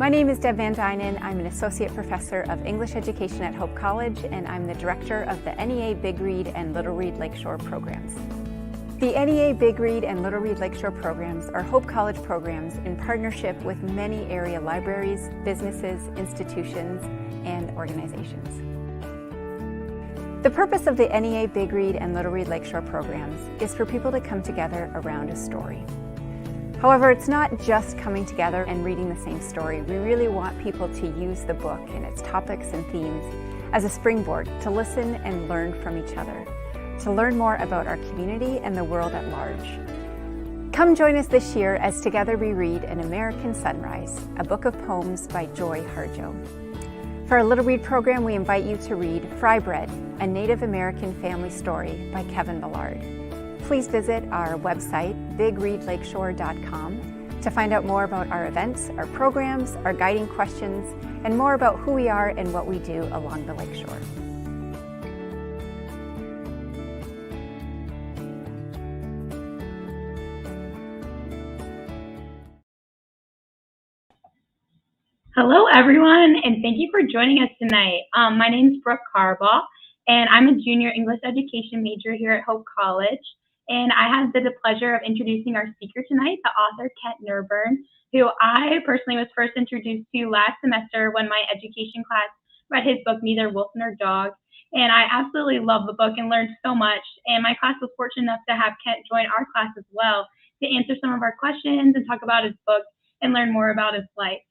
My name is Deb Van Dynen. I'm an Associate Professor of English Education at Hope College, and I'm the Director of the NEA Big Read and Little Read Lakeshore programs. The NEA Big Read and Little Read Lakeshore programs are Hope College programs in partnership with many area libraries, businesses, institutions, and organizations. The purpose of the NEA Big Read and Little Read Lakeshore programs is for people to come together around a story. However, it's not just coming together and reading the same story. We really want people to use the book and its topics and themes as a springboard to listen and learn from each other, to learn more about our community and the world at large. Come join us this year as together we read An American Sunrise, a book of poems by Joy Harjo. For our Little Read program, we invite you to read Fry Bread, a Native American family story by Kevin Millard. Please visit our website, bigreadlakeshore.com, to find out more about our events, our programs, our guiding questions, and more about who we are and what we do along the lakeshore. Hello, everyone, and thank you for joining us tonight. My name is Brooke Carbaugh, and I'm a junior English education major here at Hope College. And I have the pleasure of introducing our speaker tonight, the author Kent Nerburn, who I personally was first introduced to last semester when my education class read his book, Neither Wolf Nor Dog. And I absolutely love the book and learned so much. And my class was fortunate enough to have Kent join our class as well to answer some of our questions and talk about his book and learn more about his life.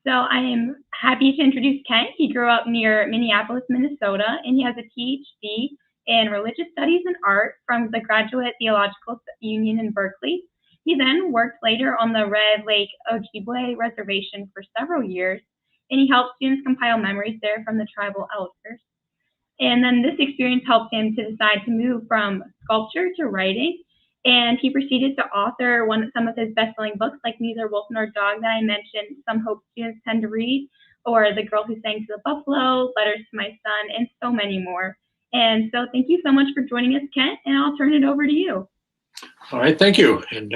So I am happy to introduce Kent. He grew up near Minneapolis, Minnesota, and he has a PhD in religious studies and art from the Graduate Theological Union in Berkeley. He then worked later on the Red Lake Ojibwe Reservation for several years, and he helped students compile memories there from the tribal elders. And then this experience helped him to decide to move from sculpture to writing, and he proceeded to author some of his best-selling books like Neither Wolf Nor Dog that I mentioned, some Hope students tend to read, or The Girl Who Sang to the Buffalo, Letters to My Son, and so many more. And so thank you so much for joining us, Kent, and I'll turn it over to you. All right, thank you. And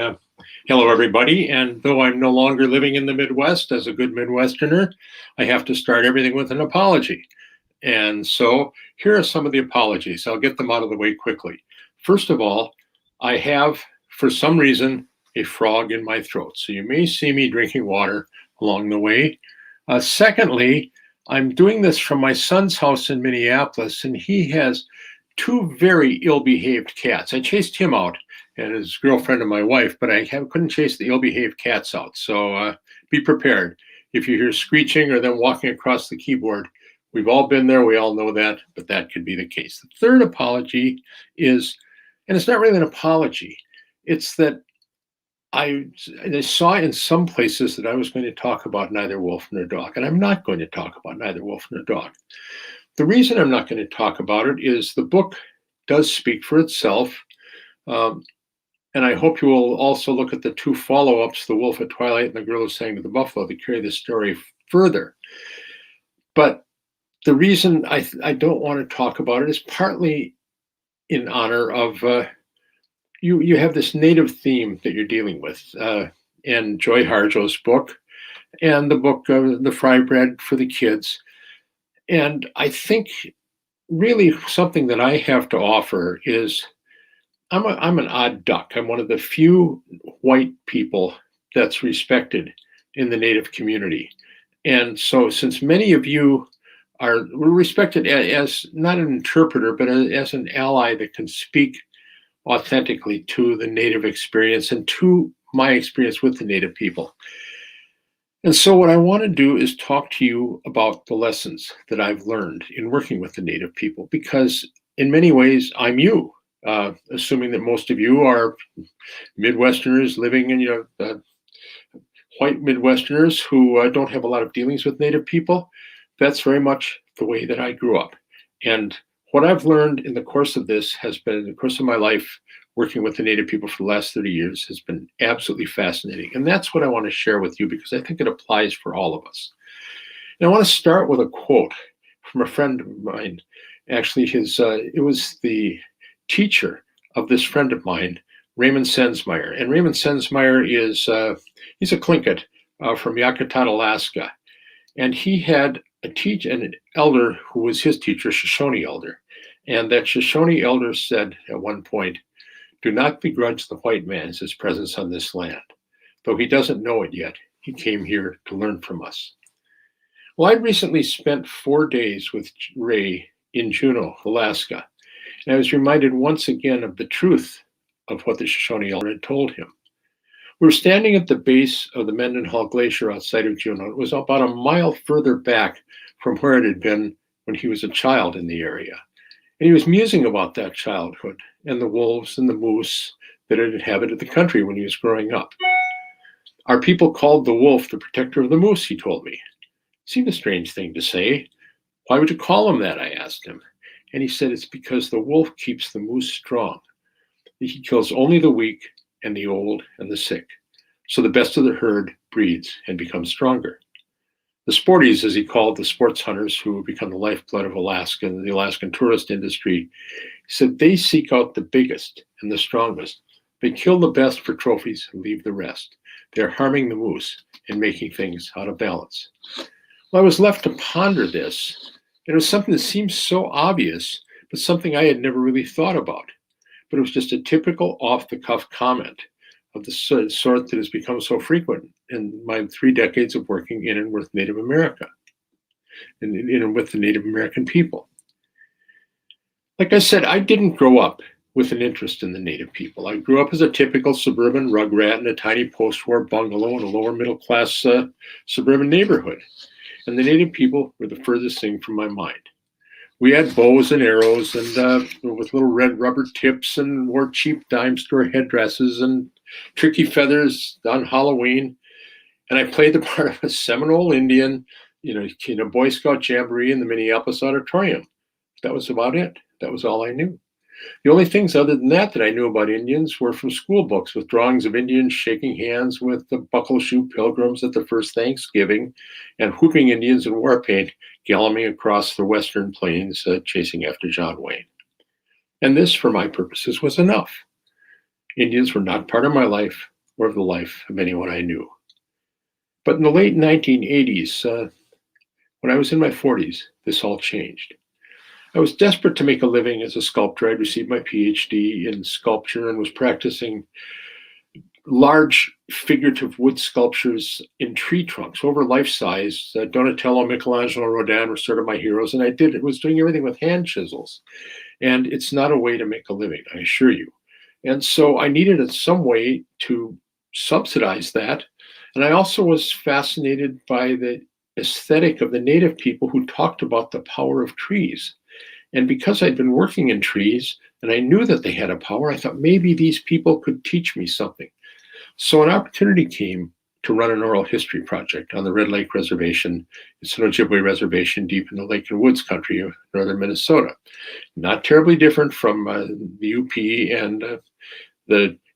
hello, everybody. And though I'm no longer living in the Midwest, as a good Midwesterner, I have to start everything with an apology. And so here are some of the apologies. I'll get them out of the way quickly. First of all, I have, for some reason, a frog in my throat. So you may see me drinking water along the way. Secondly, I'm doing this from my son's house in Minneapolis, and he has two very ill-behaved cats. I chased him out and his girlfriend and my wife, but I couldn't chase the ill-behaved cats out. So be prepared. If you hear screeching or them walking across the keyboard, we've all been there, we all know that, but that could be the case. The third apology is, and it's not really an apology, it's that I saw in some places that I was going to talk about Neither Wolf Nor Dog, and I'm not going to talk about Neither Wolf Nor Dog. The reason I'm not going to talk about it is the book does speak for itself, and I hope you will also look at the two follow-ups, The Wolf at Twilight and The Girl Who Sang to the Buffalo, to carry this story further. But the reason I don't want to talk about it is partly in honor of you have this native theme that you're dealing with, and Joy Harjo's book, and the book The Fry Bread for the Kids. And I think really something that I have to offer is I'm an odd duck. I'm one of the few white people that's respected in the Native community. And so since many of you were respected as not an interpreter, but as an ally that can speak authentically to the Native experience and to my experience with the Native people. And so what I want to do is talk to you about the lessons that I've learned in working with the Native people, because in many ways I'm you, assuming that most of you are Midwesterners living in, white Midwesterners who don't have a lot of dealings with Native people. That's very much the way that I grew up. And what I've learned in the course of this has been, in the course of my life, working with the Native people for the last 30 years, has been absolutely fascinating. And that's what I want to share with you, because I think it applies for all of us. And I want to start with a quote from a friend of mine. Actually, it was the teacher of this friend of mine, Raymond Sensmeyer. And Raymond Sensmeyer is, he's a Tlingit from Yakutat, Alaska. And he had an elder who was his teacher, Shoshone elder. And that Shoshone elder said at one point, "Do not begrudge the white man his presence on this land. Though he doesn't know it yet, he came here to learn from us." Well, I recently spent 4 days with Ray in Juneau, Alaska, and I was reminded once again of the truth of what the Shoshone elder had told him. We were standing at the base of the Mendenhall Glacier outside of Juneau. It was about a mile further back from where it had been when he was a child in the area. And he was musing about that childhood and the wolves and the moose that had inhabited the country when he was growing up. Our people called the wolf the protector of the moose, he told me. It seemed a strange thing to say. "Why would you call him that?" I asked him. And he said, "It's because the wolf keeps the moose strong. He kills only the weak and the old and the sick. So the best of the herd breeds and becomes stronger." The sporties, as he called the sports hunters who have become the lifeblood of Alaska and the Alaskan tourist industry, he said they seek out the biggest and the strongest. They kill the best for trophies and leave the rest. They're harming the moose and making things out of balance. Well, I was left to ponder this. It was something that seemed so obvious, but something I had never really thought about. But it was just a typical off-the-cuff comment of the sort that has become so frequent in my 3 decades of working in and with Native America and in and with the Native American people. Like I said, I didn't grow up with an interest in the Native people. I grew up as a typical suburban rugrat in a tiny post-war bungalow in a lower middle-class suburban neighborhood. And the Native people were the furthest thing from my mind. We had bows and arrows and with little red rubber tips and wore cheap dime store headdresses and tricky feathers on Halloween. And I played the part of a Seminole Indian, in a Boy Scout jamboree in the Minneapolis Auditorium. That was about it. That was all I knew. The only things other than that I knew about Indians were from school books with drawings of Indians shaking hands with the buckle shoe pilgrims at the first Thanksgiving and whooping Indians in war paint galloping across the western plains chasing after John Wayne. And this, for my purposes, was enough. Indians were not part of my life or of the life of anyone I knew. But in the late 1980s, when I was in my 40s, this all changed. I was desperate to make a living as a sculptor. I'd received my PhD in sculpture and was practicing large figurative wood sculptures in tree trunks over life size. Donatello, Michelangelo, Rodin were sort of my heroes. And I was doing everything with hand chisels. And it's not a way to make a living, I assure you. And so I needed some way to subsidize that. And I also was fascinated by the aesthetic of the Native people who talked about the power of trees. And because I'd been working in trees and I knew that they had a power, I thought maybe these people could teach me something. So an opportunity came to run an oral history project on the Red Lake Reservation. It's an Ojibwe reservation deep in the Lake and Woods country of northern Minnesota. Not terribly different from the UP and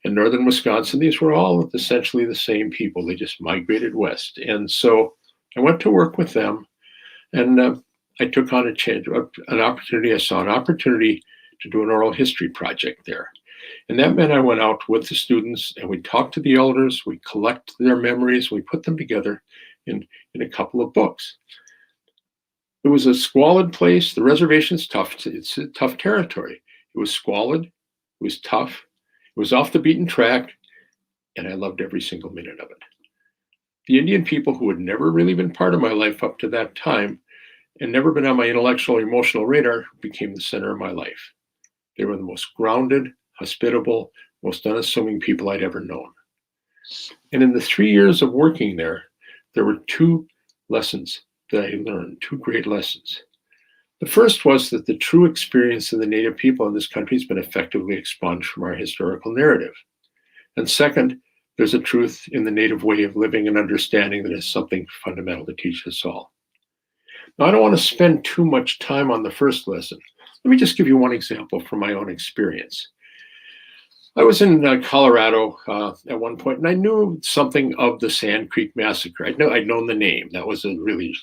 northern Wisconsin. These were all essentially the same people. They just migrated west. And so I went to work with them, and I took on an opportunity. I saw an opportunity to do an oral history project there. And that meant I went out with the students and we talked to the elders, we collected their memories, we put them together in a couple of books. It was a squalid place. The reservation's tough. It's a tough territory. It was squalid. It was tough. It was off the beaten track. And I loved every single minute of it. The Indian people who had never really been part of my life up to that time and never been on my intellectual or emotional radar became the center of my life. They were the most grounded, hospitable, most unassuming people I'd ever known. And in the 3 years of working there were 2 lessons that I learned, 2 great lessons. The first was that the true experience of the Native people in this country has been effectively expunged from our historical narrative. And second, there's a truth in the Native way of living and understanding that is something fundamental to teach us all. Now, I don't want to spend too much time on the first lesson. Let me just give you one example from my own experience. I was in Colorado at one point, and I knew something of the Sand Creek Massacre. I'd known the name. That was really,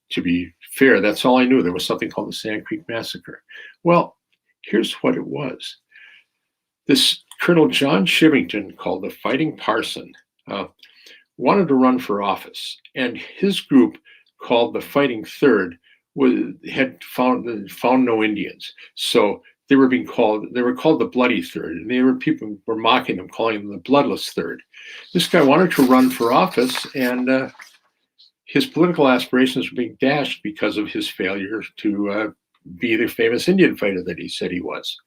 to be fair, that's all I knew. There was something called the Sand Creek Massacre. Well, here's what it was. This Colonel John Shivington, called the Fighting Parson, wanted to run for office, and his group, called the Fighting Third, had found no Indians. So they were called the Bloody Third, and people were mocking them, calling them the Bloodless Third. This guy wanted to run for office, and his political aspirations were being dashed because of his failure to be the famous Indian fighter that he said he was.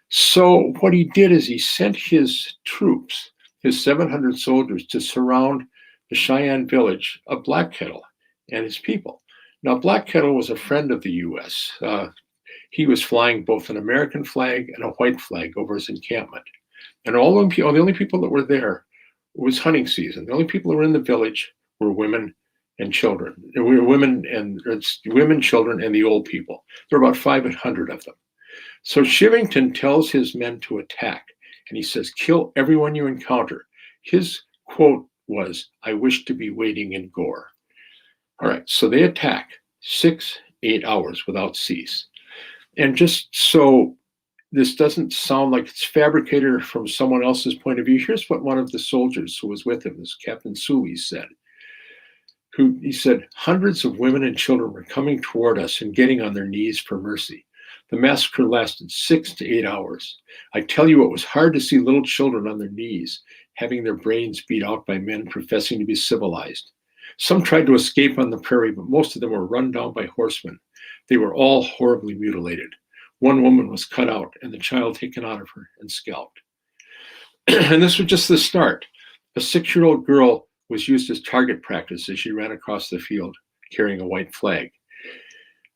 So what he did is he sent his troops, his 700 soldiers, to surround the Cheyenne village of Black Kettle and his people. Now, Black Kettle was a friend of the U.S. He was flying both an American flag and a white flag over his encampment. And the only people that were there, it was hunting season. The only people who were in the village were women and children. Women, children, and the old people. There were about 500 of them. So Shivington tells his men to attack, and he says, "Kill everyone you encounter." His quote was, "I wish to be wading in gore." All right, so they attack 6-8 hours without cease. And just so this doesn't sound like it's fabricated from someone else's point of view, here's what one of the soldiers who was with him, this Captain Sully, said. He said, "Hundreds of women and children were coming toward us and getting on their knees for mercy. The massacre lasted 6 to 8 hours. I tell you, it was hard to see little children on their knees, having their brains beat out by men professing to be civilized. Some tried to escape on the prairie, but most of them were run down by horsemen. They were all horribly mutilated. One woman was cut out and the child taken out of her and scalped." And this was just the start. A 6-year-old girl was used as target practice as she ran across the field carrying a white flag.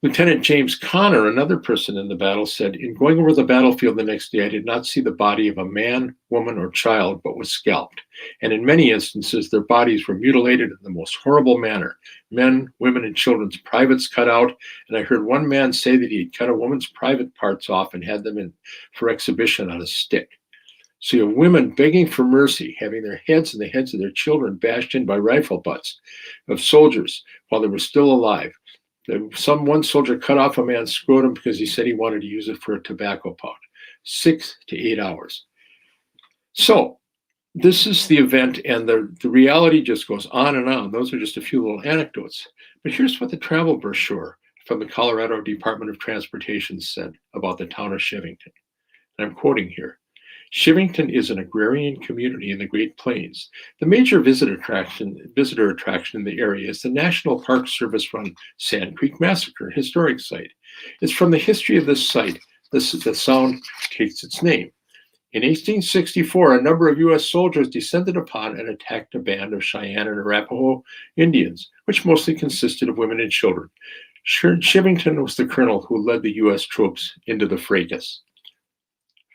Lieutenant James Connor, another person in the battle, said, "In going over the battlefield the next day, I did not see the body of a man, woman, or child, but was scalped. And in many instances, their bodies were mutilated in the most horrible manner. Men, women, and children's privates cut out. And I heard one man say that he had cut a woman's private parts off and had them for exhibition on a stick." So you have women begging for mercy, having their heads and the heads of their children bashed in by rifle butts of soldiers while they were still alive. One soldier cut off a man's scrotum because he said he wanted to use it for a tobacco pouch. 6 to 8 hours. So this is the event, and the reality just goes on and on. Those are just a few little anecdotes. But here's what the travel brochure from the Colorado Department of Transportation said about the town of Shivington. And I'm quoting here. "Shivington is an agrarian community in the Great Plains. The major visitor attraction in the area is the National Park Service-run Sand Creek Massacre historic site. It's from the history of this site the sound takes its name. In 1864, a number of U.S. soldiers descended upon and attacked a band of Cheyenne and Arapaho Indians, which mostly consisted of women and children. Shivington was the colonel who led the U.S. troops into the fracas."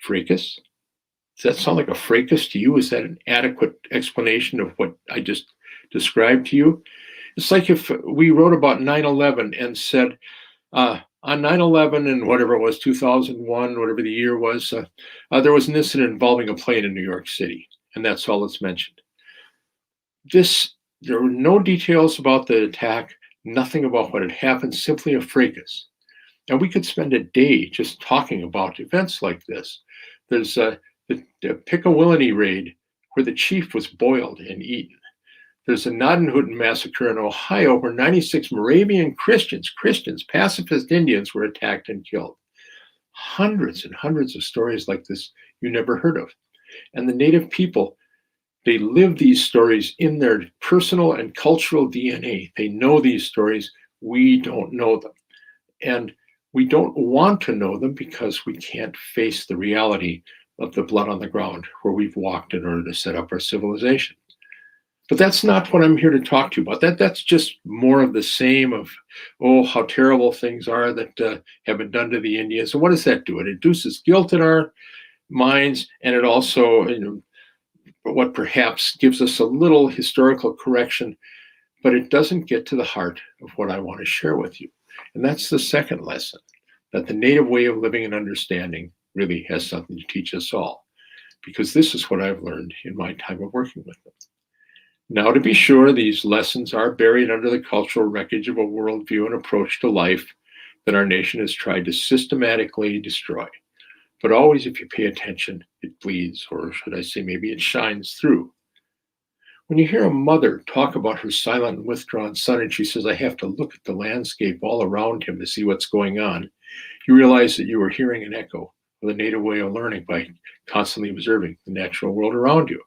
Fracas? Does that sound like a fracas to you? Is that an adequate explanation of what I just described to you? It's like if we wrote about 9/11 and said, on 9/11 and whatever it was, 2001, whatever the year was, there was an incident involving a plane in New York City, and that's all that's mentioned. There were no details about the attack, nothing about what had happened, simply a fracas. And we could spend a day just talking about events like this. There's the Pickawillany raid, where the chief was boiled and eaten. There's a Gnadenhutten massacre in Ohio, where 96 Moravian Christians, pacifist Indians, were attacked and killed. Hundreds and hundreds of stories like this you never heard of. And the Native people, they live these stories in their personal and cultural DNA. They know these stories. We don't know them. And we don't want to know them because we can't face the reality of the blood on the ground where we've walked in order to set up our civilization. But that's not what I'm here to talk to you about. That's just more of the same of, how terrible things are that have been done to the Indians. And what does that do? It induces guilt in our minds, and it also, what perhaps gives us a little historical correction, but it doesn't get to the heart of what I want to share with you. And that's the second lesson, that the Native way of living and understanding really has something to teach us all, because this is what I've learned in my time of working with them. Now, to be sure, these lessons are buried under the cultural wreckage of a worldview and approach to life that our nation has tried to systematically destroy. But always, if you pay attention, it bleeds, or should I say, maybe it shines through. When you hear a mother talk about her silent and withdrawn son, and she says, I have to look at the landscape all around him to see what's going on, you realize that you are hearing an echo of the native way of learning by constantly observing the natural world around you.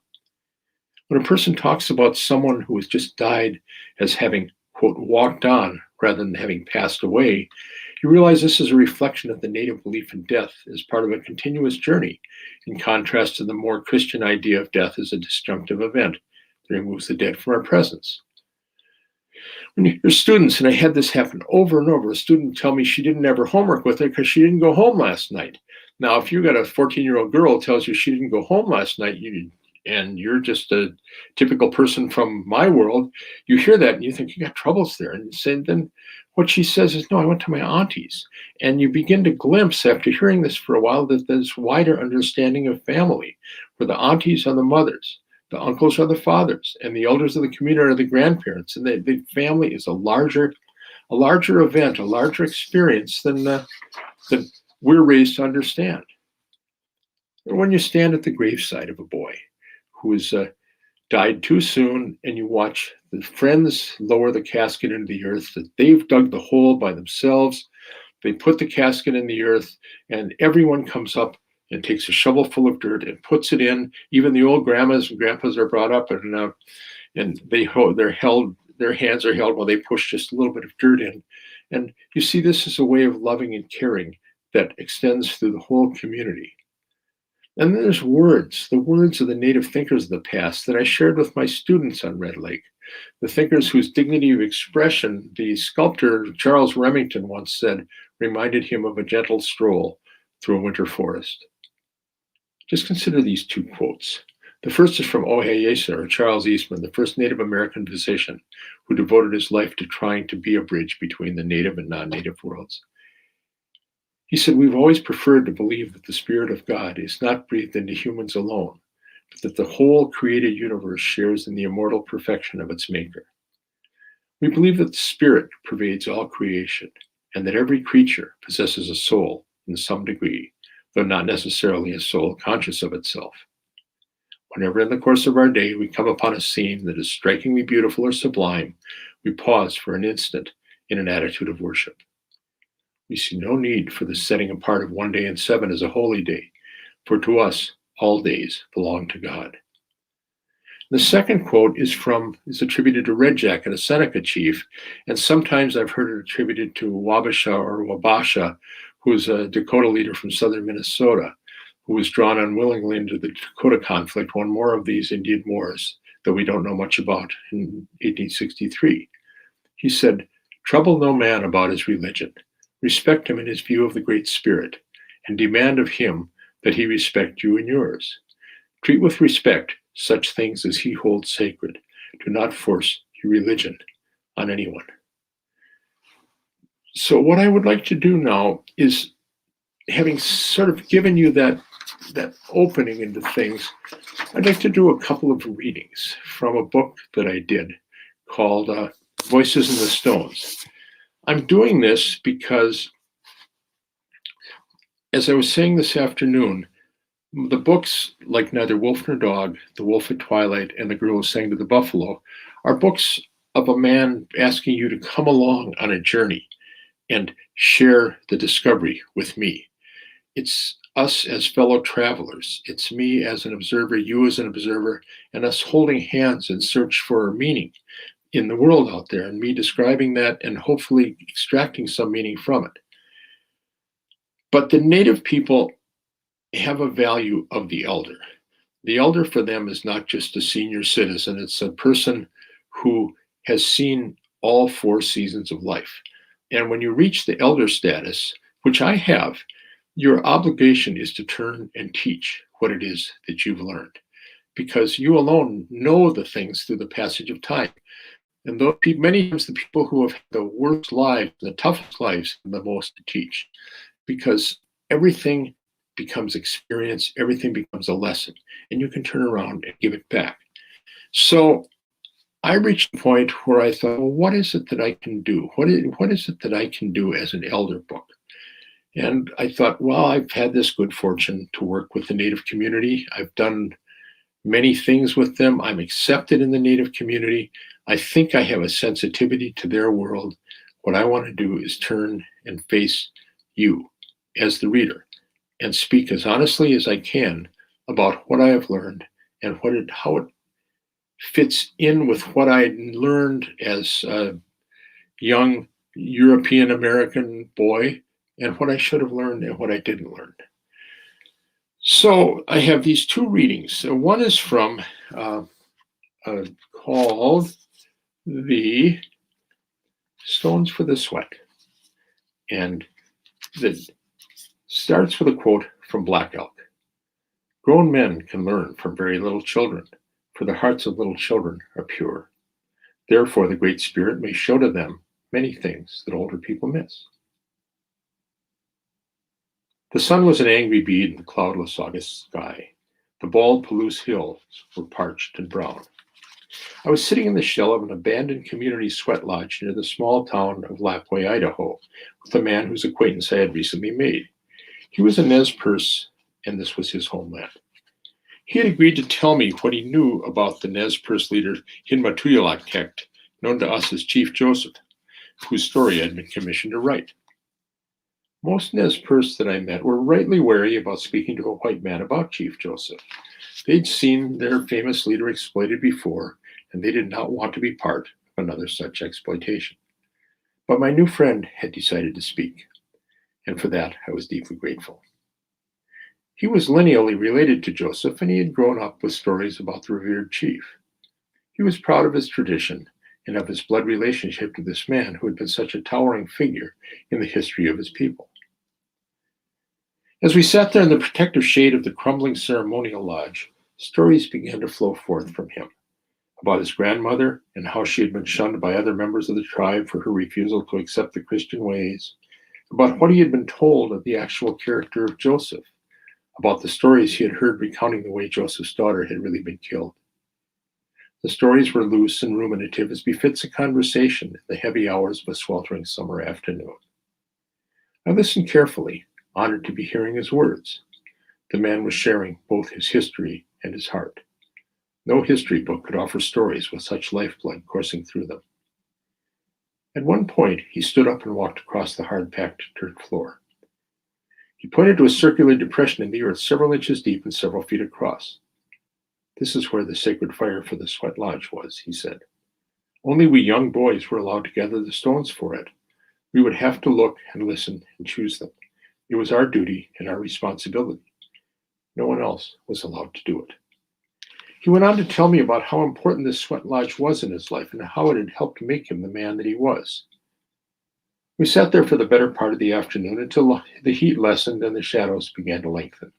When a person talks about someone who has just died as having, quote, walked on rather than having passed away, you realize this is a reflection of the native belief in death as part of a continuous journey, in contrast to the more Christian idea of death as a disjunctive event that removes the dead from our presence. When you're students, and I had this happen over and over, a student would tell me she didn't have her homework with her because she didn't go home last night. Now, if you got a 14-year-old girl who tells you she didn't go home last night, and you're just a typical person from my world, you hear that and you think you got troubles there. And then what she says is, no, I went to my auntie's. And you begin to glimpse, after hearing this for a while, that there's wider understanding of family, where the aunties are the mothers, the uncles are the fathers, and the elders of the community are the grandparents. And the family is a larger event, a larger experience than we're raised to understand. When you stand at the graveside of a boy who has died too soon, and you watch the friends lower the casket into the earth, that they've dug the hole by themselves, they put the casket in the earth, and everyone comes up and takes a shovel full of dirt and puts it in. Even the old grandmas and grandpas are brought up, and their hands are held while they push just a little bit of dirt in. And you see this as a way of loving and caring that extends through the whole community. And then there's words, the words of the native thinkers of the past that I shared with my students on Red Lake, the thinkers whose dignity of expression the sculptor Charles Remington once said reminded him of a gentle stroll through a winter forest. Just consider these two quotes. The first is from Ohiyesa, or Charles Eastman, the first Native American physician who devoted his life to trying to be a bridge between the native and non-native worlds. He said, we've always preferred to believe that the Spirit of God is not breathed into humans alone, but that the whole created universe shares in the immortal perfection of its maker. We believe that the Spirit pervades all creation, and that every creature possesses a soul in some degree, though not necessarily a soul conscious of itself. Whenever in the course of our day we come upon a scene that is strikingly beautiful or sublime, we pause for an instant in an attitude of worship. We see no need for the setting apart of one day in 7 as a holy day, for to us all days belong to God. The second quote is attributed to Red Jacket, a Seneca chief, and sometimes I've heard it attributed to Wabasha or Wabasha, who is a Dakota leader from southern Minnesota, who was drawn unwillingly into the Dakota conflict, one more of these Indian wars that we don't know much about, in 1863. He said, "Trouble no man about his religion. Respect him in his view of the Great Spirit, and demand of him that he respect you and yours. Treat with respect such things as he holds sacred. Do not force your religion on anyone." So what I would like to do now is, having sort of given you that opening into things, I'd like to do a couple of readings from a book that I did called Voices in the Stones. I'm doing this because, as I was saying this afternoon, the books like Neither Wolf Nor Dog, The Wolf at Twilight, and The Girl Who Sang to the Buffalo are books of a man asking you to come along on a journey and share the discovery with me. It's us as fellow travelers. It's me as an observer, you as an observer, and us holding hands in search for meaning in the world out there, and me describing that and hopefully extracting some meaning from it. But the native people have a value of the elder. The elder for them is not just a senior citizen, it's a person who has seen all 4 seasons of life. And when you reach the elder status, which I have, your obligation is to turn and teach what it is that you've learned, because you alone know the things through the passage of time. And those people, many times the people who have had the worst lives, the toughest lives, the most to teach, because everything becomes experience, everything becomes a lesson, and you can turn around and give it back. So I reached a point where I thought, well, what is it that I can do? What is it that I can do as an elder book? And I thought, well, I've had this good fortune to work with the Native community. I've done many things with them. I'm accepted in the Native community. I think I have a sensitivity to their world. What I want to do is turn and face you as the reader and speak as honestly as I can about what I have learned and how it fits in with what I learned as a young European American boy and what I should have learned and what I didn't learn. So I have these two readings. One is from called The Stones for the Sweat. And that starts with a quote from Black Elk. Grown men can learn from very little children, for the hearts of little children are pure. Therefore, the Great Spirit may show to them many things that older people miss. The sun was an angry bead in the cloudless August sky. The bald Palouse hills were parched and brown. I was sitting in the shell of an abandoned community sweat lodge near the small town of Lapwai, Idaho, with a man whose acquaintance I had recently made. He was a Nez Perce, and this was his homeland. He had agreed to tell me what he knew about the Nez Perce leader Hinmatuyalak, known to us as Chief Joseph, whose story I had been commissioned to write. Most Nez Perce that I met were rightly wary about speaking to a white man about Chief Joseph. They'd seen their famous leader exploited before, and they did not want to be part of another such exploitation. But my new friend had decided to speak, and for that I was deeply grateful. He was lineally related to Joseph, and he had grown up with stories about the revered chief. He was proud of his tradition and of his blood relationship to this man who had been such a towering figure in the history of his people. As we sat there in the protective shade of the crumbling ceremonial lodge, stories began to flow forth from him about his grandmother and how she had been shunned by other members of the tribe for her refusal to accept the Christian ways, about what he had been told of the actual character of Joseph, about the stories he had heard recounting the way Joseph's daughter had really been killed. The stories were loose and ruminative as befits a conversation in the heavy hours of a sweltering summer afternoon. I listened carefully, honored to be hearing his words. The man was sharing both his history and his heart. No history book could offer stories with such lifeblood coursing through them. At one point, he stood up and walked across the hard-packed dirt floor. He pointed to a circular depression in the earth several inches deep and several feet across. This is where the sacred fire for the sweat lodge was, he said. Only we young boys were allowed to gather the stones for it. We would have to look and listen and choose them. It was our duty and our responsibility. No one else was allowed to do it. He went on to tell me about how important this sweat lodge was in his life and how it had helped make him the man that he was. We sat there for the better part of the afternoon until the heat lessened and the shadows began to lengthen.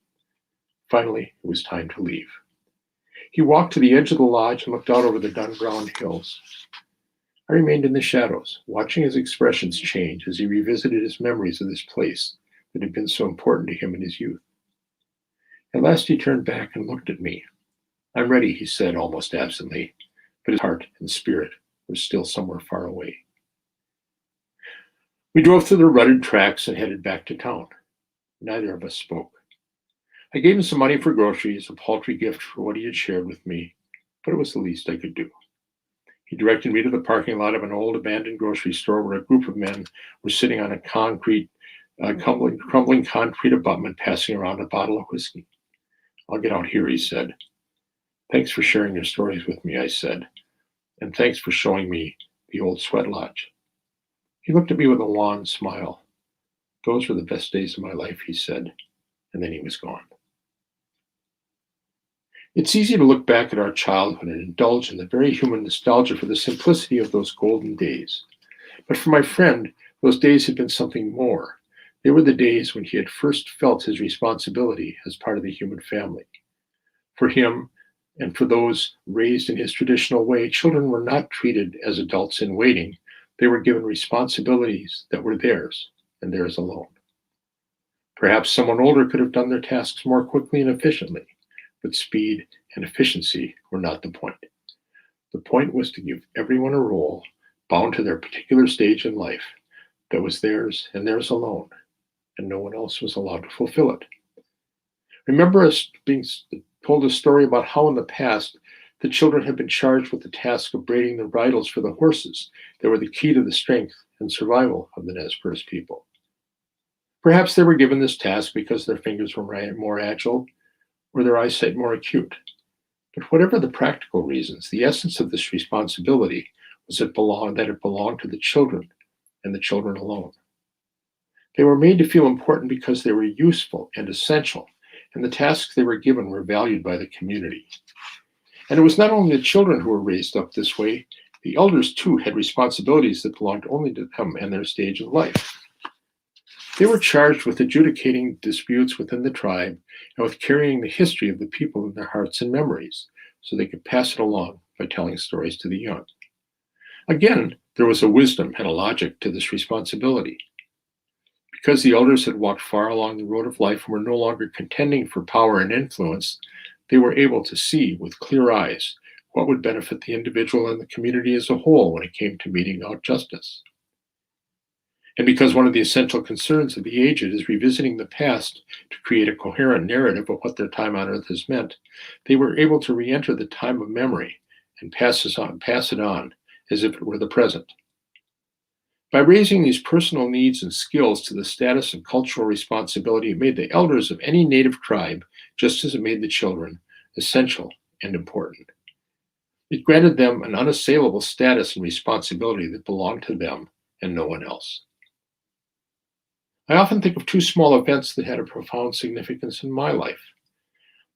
Finally, it was time to leave. He walked to the edge of the lodge and looked out over the dun-brown hills. I remained in the shadows, watching his expressions change as he revisited his memories of this place that had been so important to him in his youth. At last he turned back and looked at me. I'm ready, he said almost absently, but his heart and spirit were still somewhere far away. We drove through the rutted tracks and headed back to town. Neither of us spoke. I gave him some money for groceries, a paltry gift for what he had shared with me, but it was the least I could do. He directed me to the parking lot of an old abandoned grocery store where a group of men were sitting on a crumbling concrete abutment passing around a bottle of whiskey. I'll get out here, he said. Thanks for sharing your stories with me, I said, and thanks for showing me the old sweat lodge. He looked at me with a wan smile. Those were the best days of my life, he said, and then he was gone. It's easy to look back at our childhood and indulge in the very human nostalgia for the simplicity of those golden days. But for my friend, those days had been something more. They were the days when he had first felt his responsibility as part of the human family. For him, and for those raised in his traditional way, children were not treated as adults in waiting. They were given responsibilities that were theirs, and theirs alone. Perhaps someone older could have done their tasks more quickly and efficiently, but speed and efficiency were not the point. The point was to give everyone a role bound to their particular stage in life that was theirs and theirs alone, and no one else was allowed to fulfill it. Remember us being told a story about how in the past the children had been charged with the task of braiding the bridles for the horses that were the key to the strength and survival of the Nez Perce people. Perhaps they were given this task because their fingers were more agile or their eyesight more acute. But whatever the practical reasons, the essence of this responsibility was that it belonged to the children and the children alone. They were made to feel important because they were useful and essential, and the tasks they were given were valued by the community. And it was not only the children who were raised up this way, the elders too had responsibilities that belonged only to them and their stage of life. They were charged with adjudicating disputes within the tribe and with carrying the history of the people in their hearts and memories, so they could pass it along by telling stories to the young. Again, there was a wisdom and a logic to this responsibility. Because the elders had walked far along the road of life and were no longer contending for power and influence, they were able to see with clear eyes what would benefit the individual and the community as a whole when it came to meting out justice. And because one of the essential concerns of the aged is revisiting the past to create a coherent narrative of what their time on earth has meant, they were able to re-enter the time of memory and pass it on as if it were the present. By raising these personal needs and skills to the status of cultural responsibility, it made the elders of any native tribe, just as it made the children, essential and important. It granted them an unassailable status and responsibility that belonged to them and no one else. I often think of two small events that had a profound significance in my life.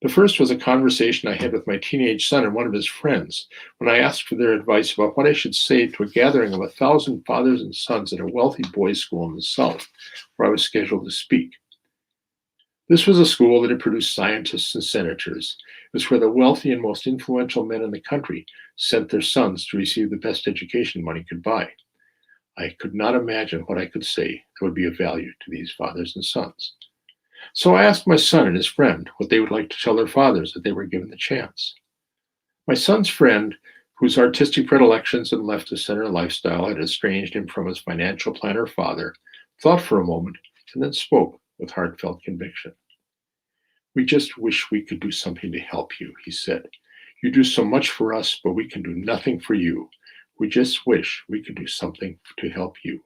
The first was a conversation I had with my teenage son and one of his friends when I asked for their advice about what I should say to a gathering of 1,000 fathers and sons at a wealthy boys' school in the South, where I was scheduled to speak. This was a school that had produced scientists and senators. It was where the wealthy and most influential men in the country sent their sons to receive the best education money could buy. I could not imagine what I could say that would be of value to these fathers and sons. So I asked my son and his friend what they would like to tell their fathers if they were given the chance. My son's friend, whose artistic predilections and left-of-center lifestyle had estranged him from his financial planner father, thought for a moment and then spoke with heartfelt conviction. "We just wish we could do something to help you," he said. "You do so much for us, but we can do nothing for you. We just wish we could do something to help you."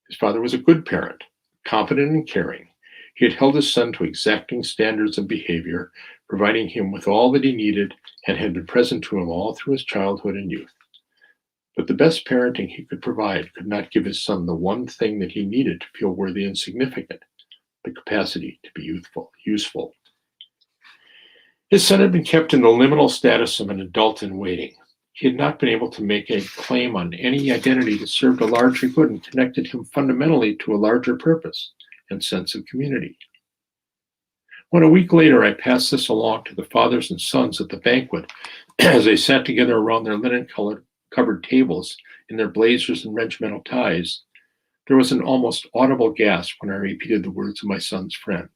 His father was a good parent, competent and caring. He had held his son to exacting standards of behavior, providing him with all that he needed, and had been present to him all through his childhood and youth. But the best parenting he could provide could not give his son the one thing that he needed to feel worthy and significant: the capacity to be useful. His son had been kept in the liminal status of an adult in waiting. He had not been able to make a claim on any identity that served a larger good and connected him fundamentally to a larger purpose and sense of community. When a week later I passed this along to the fathers and sons at the banquet as they sat together around their linen-covered tables in their blazers and regimental ties, there was an almost audible gasp when I repeated the words of my son's friend.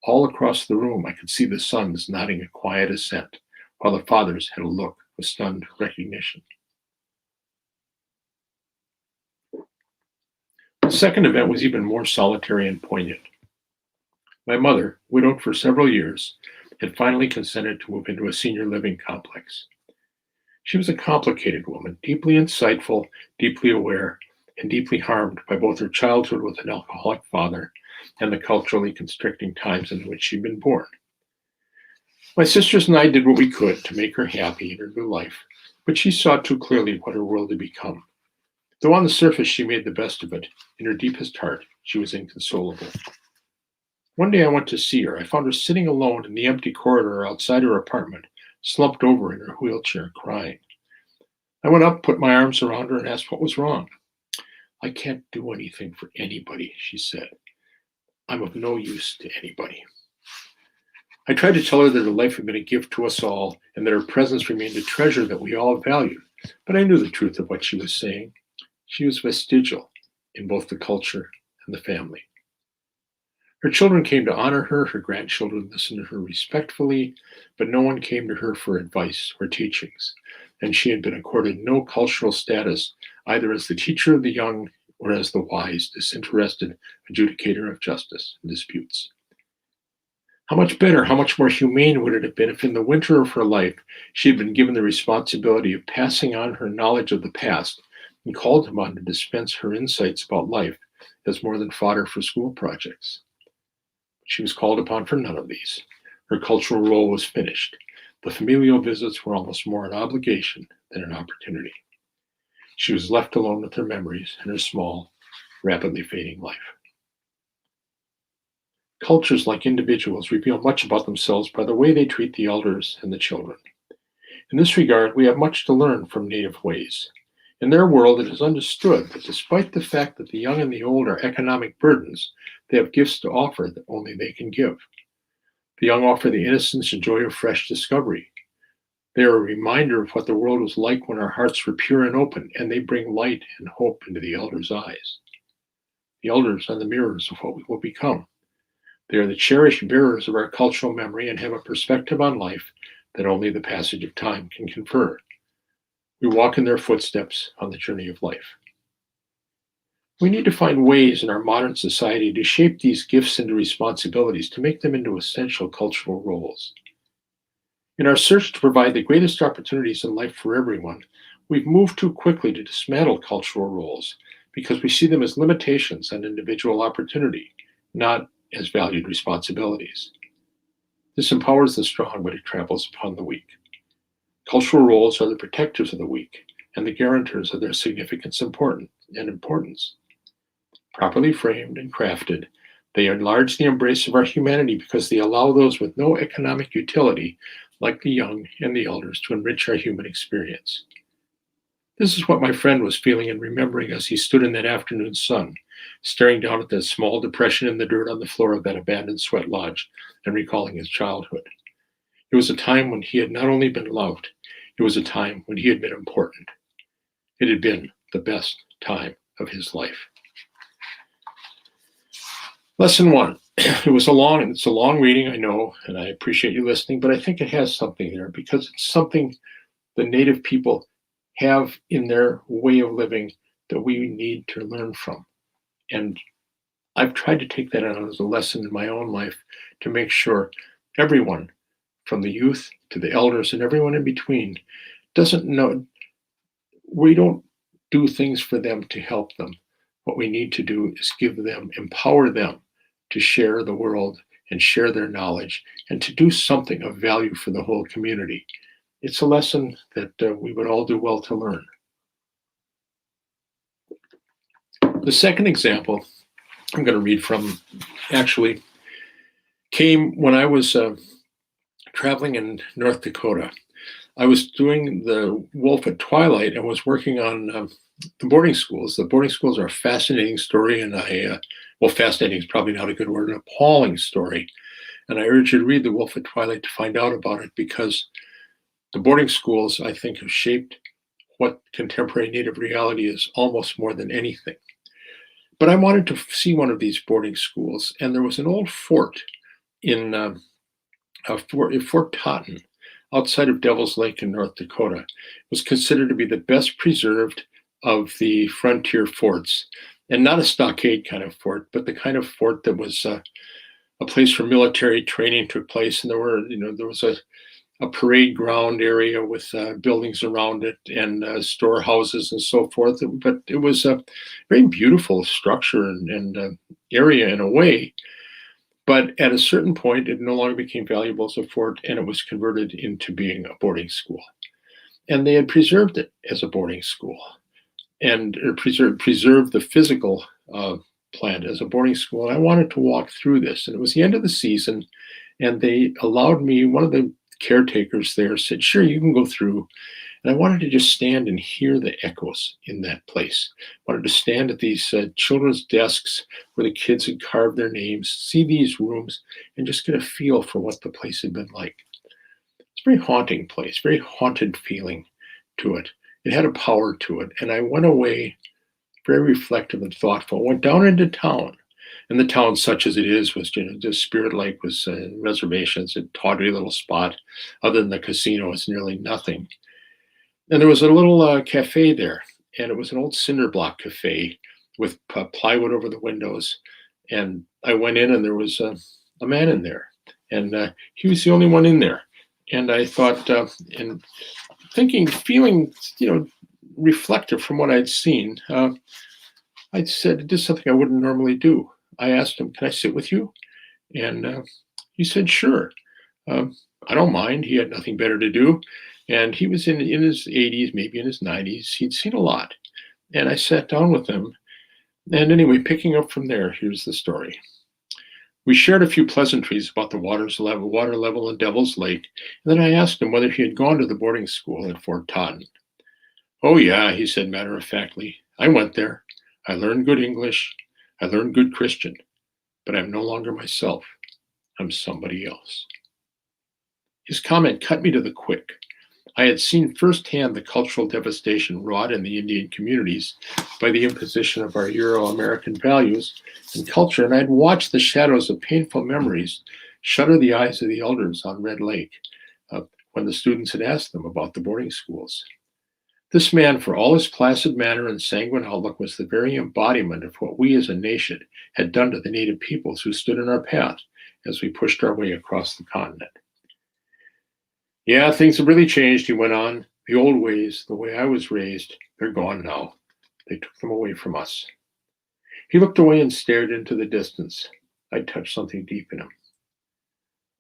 All across the room I could see the sons nodding a quiet assent, while the fathers had a look of stunned recognition. The second event was even more solitary and poignant. My mother, widowed for several years, had finally consented to move into a senior living complex. She was a complicated woman, deeply insightful, deeply aware, and deeply harmed by both her childhood with an alcoholic father and the culturally constricting times in which she'd been born. My sisters and I did what we could to make her happy in her new life, but she saw too clearly what her world had become. Though on the surface she made the best of it, in her deepest heart she was inconsolable. One day I went to see her. I found her sitting alone in the empty corridor outside her apartment, slumped over in her wheelchair, crying. I went up, put my arms around her, and asked what was wrong. "I can't do anything for anybody," she said. "I'm of no use to anybody." I tried to tell her that her life had been a gift to us all and that her presence remained a treasure that we all valued, but I knew the truth of what she was saying. She was vestigial in both the culture and the family. Her children came to honor her, her grandchildren listened to her respectfully, but no one came to her for advice or teachings, and she had been accorded no cultural status either as the teacher of the young or as the wise, disinterested adjudicator of justice and disputes. How much better, how much more humane would it have been if in the winter of her life she had been given the responsibility of passing on her knowledge of the past and called upon to dispense her insights about life as more than fodder for school projects. She was called upon for none of these. Her cultural role was finished. The familial visits were almost more an obligation than an opportunity. She was left alone with her memories and her small, rapidly fading life. Cultures, like individuals, reveal much about themselves by the way they treat the elders and the children. In this regard, we have much to learn from native ways. In their world, it is understood that despite the fact that the young and the old are economic burdens, they have gifts to offer that only they can give. The young offer the innocence and joy of fresh discovery. They are a reminder of what the world was like when our hearts were pure and open, and they bring light and hope into the elders' eyes. The elders are the mirrors of what we will become. They are the cherished bearers of our cultural memory and have a perspective on life that only the passage of time can confer. We walk in their footsteps on the journey of life. We need to find ways in our modern society to shape these gifts into responsibilities, to make them into essential cultural roles. In our search to provide the greatest opportunities in life for everyone, we've moved too quickly to dismantle cultural roles because we see them as limitations on individual opportunity, not as valued responsibilities. This empowers the strong, but it tramples upon the weak. Cultural roles are the protectors of the weak and the guarantors of their significance and importance. Properly framed and crafted, they enlarge the embrace of our humanity because they allow those with no economic utility, like the young and the elders, to enrich our human experience. This is what my friend was feeling and remembering as he stood in that afternoon sun, staring down at that small depression in the dirt on the floor of that abandoned sweat lodge and recalling his childhood. It was a time when he had not only been loved, it was a time when he had been important. It had been the best time of his life. Lesson 1. It's a long reading, I know, and I appreciate you listening, but I think it has something there because it's something the Native people have in their way of living that we need to learn from. And I've tried to take that on as a lesson in my own life to make sure everyone, from the youth to the elders and everyone in between, doesn't know, we don't do things for them to help them. What we need to do is empower them to share the world and share their knowledge and to do something of value for the whole community. It's a lesson that we would all do well to learn. The second example I'm going to read from actually came when I was traveling in North Dakota. I was doing the Wolf at Twilight and was working on the boarding schools. The boarding schools are a fascinating story, and fascinating is probably not a good word, an appalling story. And I urge you to read The Wolf at Twilight to find out about it, because the boarding schools, I think, have shaped what contemporary Native reality is almost more than anything. But I wanted to see one of these boarding schools, and there was an old fort in Fort Totten, outside of Devil's Lake in North Dakota. It was considered to be the best preserved of the frontier forts, and not a stockade kind of fort, but the kind of fort that was a place where military training took place, and there was a parade ground area with buildings around it and storehouses and so forth. But it was a very beautiful structure and area in a way. But at a certain point, it no longer became valuable as a fort, and it was converted into being a boarding school. And they had preserved it as a boarding school, and preserved the physical plant as a boarding school. And I wanted to walk through this, and it was the end of the season, and they allowed me. One of the caretakers there said, "Sure, you can go through." And I wanted to just stand and hear the echoes in that place. I wanted to stand at these children's desks where the kids had carved their names, see these rooms, and just get a feel for what the place had been like. It's a very haunting place, very haunted feeling to it. It had a power to it. And I went away very reflective and thoughtful. Went down into town. And the town, such as it is, was, just Spirit Lake was reservations, a tawdry little spot. Other than the casino, it's nearly nothing. And there was a little cafe there, and it was an old cinder block cafe with plywood over the windows. And I went in, and there was a man in there, And he was the only one in there. And I thought, and feeling, reflective from what I'd seen, I said, this is something I wouldn't normally do. I asked him, can I sit with you? And he said, sure. I don't mind. He had nothing better to do. And he was in his 80s, maybe in his 90s. He'd seen a lot. And I sat down with him. And anyway, picking up from there, here's the story. We shared a few pleasantries about the water level in Devil's Lake, and then I asked him whether he had gone to the boarding school at Fort Totten. Oh yeah, he said matter-of-factly. I went there. I learned good English. I learned good Christian. But I'm no longer myself. I'm somebody else. His comment cut me to the quick. I had seen firsthand the cultural devastation wrought in the Indian communities by the imposition of our Euro-American values and culture, and I had watched the shadows of painful memories shutter the eyes of the elders on Red Lake when the students had asked them about the boarding schools. This man, for all his placid manner and sanguine outlook, was the very embodiment of what we as a nation had done to the native peoples who stood in our path as we pushed our way across the continent. Yeah, things have really changed, he went on. The old ways, the way I was raised, they're gone now. They took them away from us. He looked away and stared into the distance. I touched something deep in him.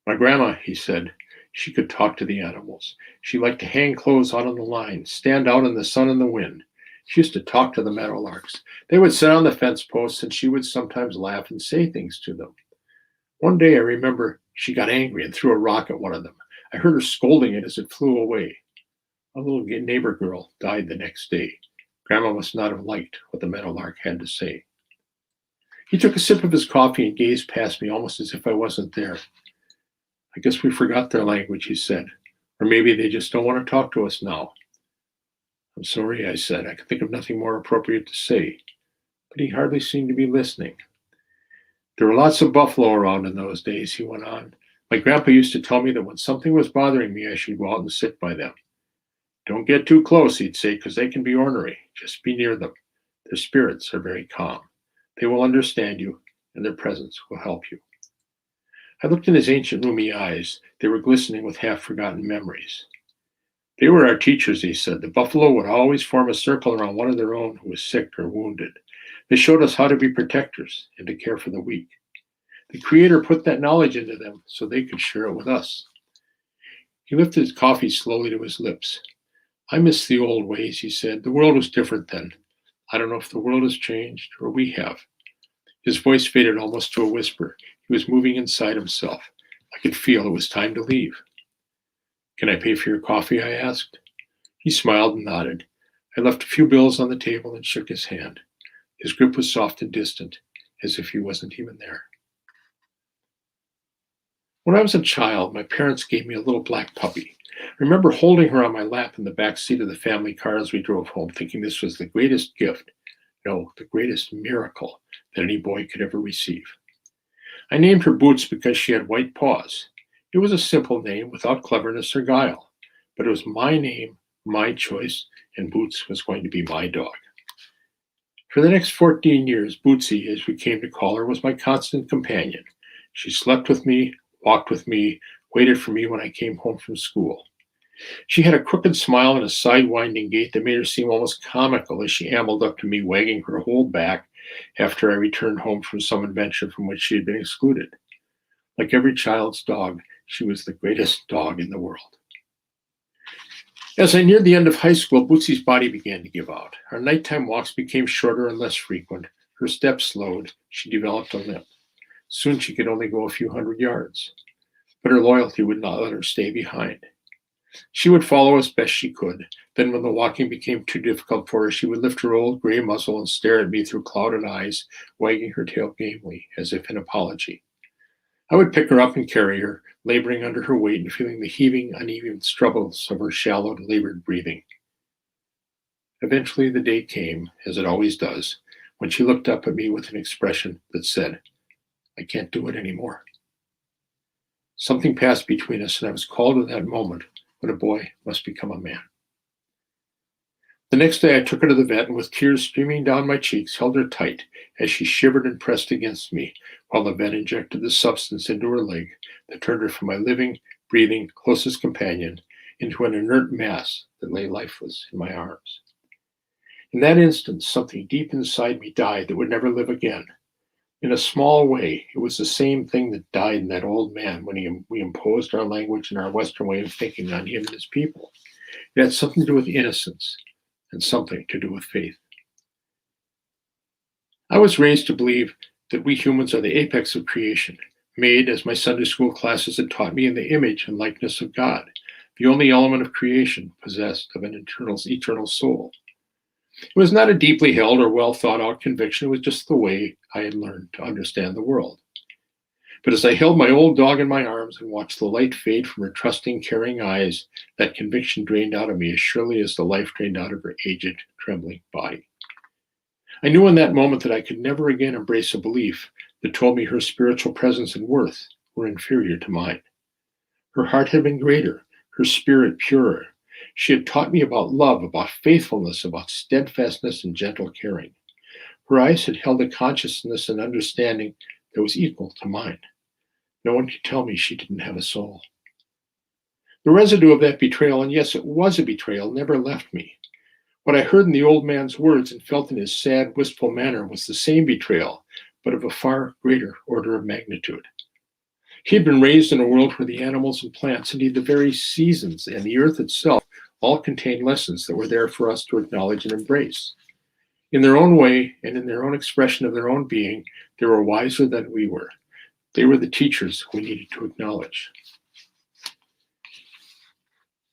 My grandma, he said, she could talk to the animals. She liked to hang clothes out on the line, stand out in the sun and the wind. She used to talk to the meadowlarks. They would sit on the fence posts, and she would sometimes laugh and say things to them. One day I remember she got angry and threw a rock at one of them. I heard her scolding it as it flew away. A little neighbor girl died the next day. Grandma must not have liked what the meadowlark had to say. He took a sip of his coffee and gazed past me almost as if I wasn't there. I guess we forgot their language, he said. Or maybe they just don't want to talk to us now. I'm sorry, I said. I could think of nothing more appropriate to say. But he hardly seemed to be listening. There were lots of buffalo around in those days, he went on. My grandpa used to tell me that when something was bothering me, I should go out and sit by them. Don't get too close, he'd say, because they can be ornery. Just be near them. Their spirits are very calm. They will understand you, and their presence will help you. I looked in his ancient, roomy eyes. They were glistening with half-forgotten memories. They were our teachers, he said. The buffalo would always form a circle around one of their own who was sick or wounded. They showed us how to be protectors and to care for the weak. The Creator put that knowledge into them so they could share it with us. He lifted his coffee slowly to his lips. I miss the old ways, he said. The world was different then. I don't know if the world has changed or we have. His voice faded almost to a whisper. He was moving inside himself. I could feel it was time to leave. Can I pay for your coffee? I asked. He smiled and nodded. I left a few bills on the table and shook his hand. His grip was soft and distant, as if he wasn't even there. When I was a child, my parents gave me a little black puppy. I remember holding her on my lap in the back seat of the family car as we drove home, thinking this was the greatest gift, no, the greatest miracle that any boy could ever receive. I named her Boots because she had white paws. It was a simple name without cleverness or guile, but it was my name, my choice, and Boots was going to be my dog. For the next 14 years, Bootsy, as we came to call her, was my constant companion. She slept with me, walked with me, waited for me when I came home from school. She had a crooked smile and a side-winding gait that made her seem almost comical as she ambled up to me, wagging her whole back after I returned home from some adventure from which she had been excluded. Like every child's dog, she was the greatest dog in the world. As I neared the end of high school, Bootsy's body began to give out. Our nighttime walks became shorter and less frequent. Her steps slowed. She developed a limp. Soon she could only go a few hundred yards. But her loyalty would not let her stay behind. She would follow as best she could. Then when the walking became too difficult for her, she would lift her old gray muzzle and stare at me through clouded eyes, wagging her tail gamely, as if in apology. I would pick her up and carry her, laboring under her weight and feeling the heaving, uneven struggles of her shallow, labored breathing. Eventually the day came, as it always does, when she looked up at me with an expression that said, I can't do it anymore. Something passed between us, and I was called to that moment when a boy must become a man. The next day I took her to the vet and with tears streaming down my cheeks held her tight as she shivered and pressed against me while the vet injected the substance into her leg that turned her from my living, breathing, closest companion into an inert mass that lay lifeless in my arms. In that instant, something deep inside me died that would never live again. In a small way, it was the same thing that died in that old man when we imposed our language and our Western way of thinking on him and his people. It had something to do with innocence and something to do with faith. I was raised to believe that we humans are the apex of creation, made, as my Sunday school classes had taught me, in the image and likeness of God, the only element of creation possessed of an eternal soul. It was not a deeply held or well thought out conviction. It was just the way I had learned to understand the world. But as I held my old dog in my arms and watched the light fade from her trusting, caring eyes, that conviction drained out of me as surely as the life drained out of her aged, trembling body. I knew in that moment that I could never again embrace a belief that told me her spiritual presence and worth were inferior to mine. Her heart had been greater, her spirit purer. She had taught me about love, about faithfulness, about steadfastness and gentle caring. Her eyes had held a consciousness and understanding that was equal to mine. No one could tell me she didn't have a soul. The residue of that betrayal, and yes, it was a betrayal, never left me. What I heard in the old man's words and felt in his sad, wistful manner was the same betrayal, but of a far greater order of magnitude. He had been raised in a world where the animals and plants, indeed the very seasons and the earth itself, all contained lessons that were there for us to acknowledge and embrace. In their own way and in their own expression of their own being, they were wiser than we were. They were the teachers we needed to acknowledge.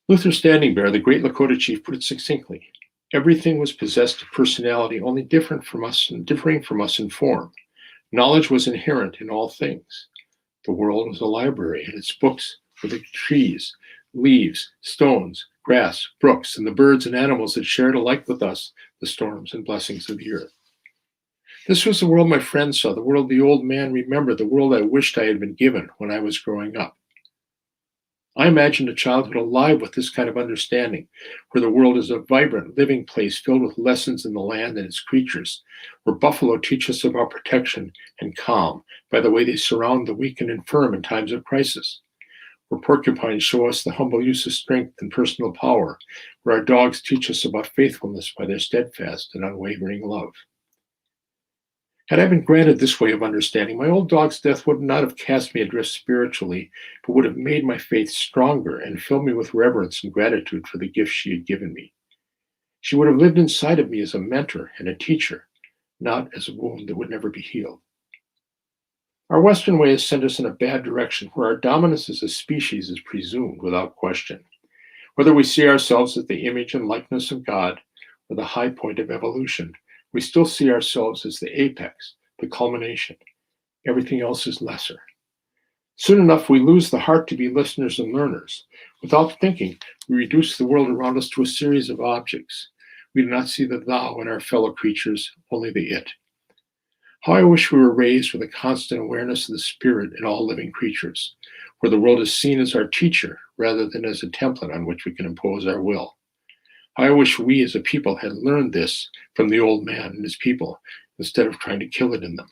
Luther Standing Bear, the great Lakota chief, put it succinctly. Everything was possessed of personality, only differing from us in form. Knowledge was inherent in all things. The world was a library, and its books were the trees, leaves, stones, grass, brooks, and the birds and animals that shared alike with us the storms and blessings of the earth. This was the world my friends saw, the world the old man remembered, the world I wished I had been given when I was growing up. I imagined a childhood alive with this kind of understanding, where the world is a vibrant, living place filled with lessons in the land and its creatures, where buffalo teach us about protection and calm by the way they surround the weak and infirm in times of crisis, where porcupines show us the humble use of strength and personal power, where our dogs teach us about faithfulness by their steadfast and unwavering love. Had I been granted this way of understanding, my old dog's death would not have cast me adrift spiritually, but would have made my faith stronger and filled me with reverence and gratitude for the gift she had given me. She would have lived inside of me as a mentor and a teacher, not as a wound that would never be healed. Our Western way has sent us in a bad direction, where our dominance as a species is presumed without question. Whether we see ourselves as the image and likeness of God or the high point of evolution, we still see ourselves as the apex, the culmination. Everything else is lesser. Soon enough, we lose the heart to be listeners and learners. Without thinking, we reduce the world around us to a series of objects. We do not see the thou in our fellow creatures, only the it. How I wish we were raised with a constant awareness of the spirit in all living creatures, where the world is seen as our teacher rather than as a template on which we can impose our will. I wish we as a people had learned this from the old man and his people instead of trying to kill it in them.